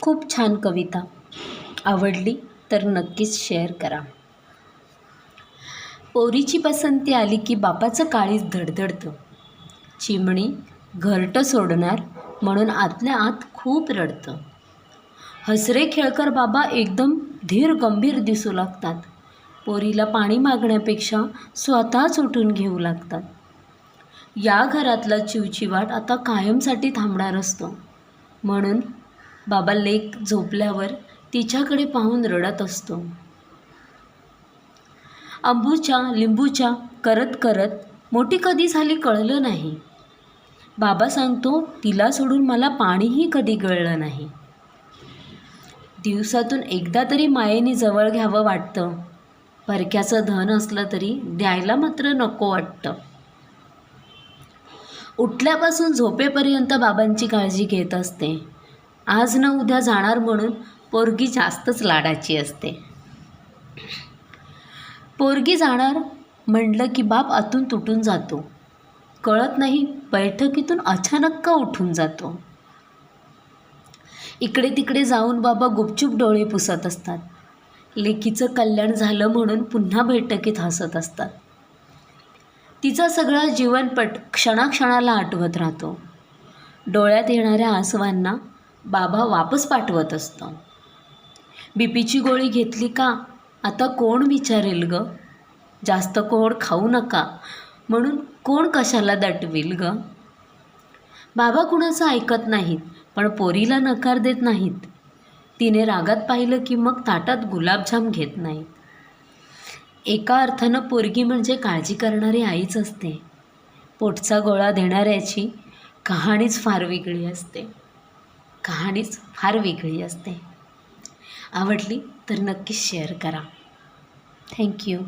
खूप छान कविता. आवडली तर नक्कीच शेअर करा. पोरीची पसंती आली की बापाचं काळीज धडधडतं. चिमणी घरटं सोडणार म्हणून आतल्या आत खूप रडतं. हसरे खेळकर बाबा एकदम धीर गंभीर दिसू लागतात. पोरीला पाणी मागण्यापेक्षा स्वतःच उठून घेऊ लागतात. या घरातला चिवचिवाट आता कायमसाठी थांबणार असतो. म्हणून बाबा लेक झोपल्यावर तिच्याकडे पाहून रडत असतो. अंबूच्या लिंबूच्या करत करत मोठी कधी झाली कळलं नाही. बाबा सांगतो तिला सोडून मला पाणीही कधी गळलं नाही. दिवसातून एकदा तरी मायेने जवळ घ्यावं वाटतं. परक्याचं धन असलं तरी द्यायला मात्र नको वाटतं. उठल्यापासून झोपेपर्यंत बाबांची काळजी घेत असते. आज न उद्या जाणार म्हणून पोरगी जास्तच लाडाची असते. पोरगी जाणार म्हणलं की बाप आतून तुटून जातो. कळत नाही बैठकीतून अचानक का उठून जातो. इकडे तिकडे जाऊन बाबा गुपचूप डोळे पुसत असतात. लेकीचं कल्याण झालं म्हणून पुन्हा बैठकीत हसत असतात. तिचा सगळा जीवनपट क्षणाक्षणाला आठवत राहतो. डोळ्यात येणाऱ्या आसवांना बाबा वापस पाठवत असतो. बीपीची गोळी घेतली का आता कोण विचारेल ग. जास्त गोड खाऊ नका म्हणून कोण कशाला दटवेल ग. बाबा कुणाचं ऐकत नाहीत पण पोरीला नकार देत नाहीत. तिने रागात पाहिलं की मग ताटात गुलाबजाम घेत नाहीत. एका अर्थानं पोरगी म्हणजे काळजी करणारी आईच असते. पोटचा गोळा देणाऱ्याची कहाणीच फार वेगळी असते. आवडली तर नक्कीच शेअर करा. थँक्यू.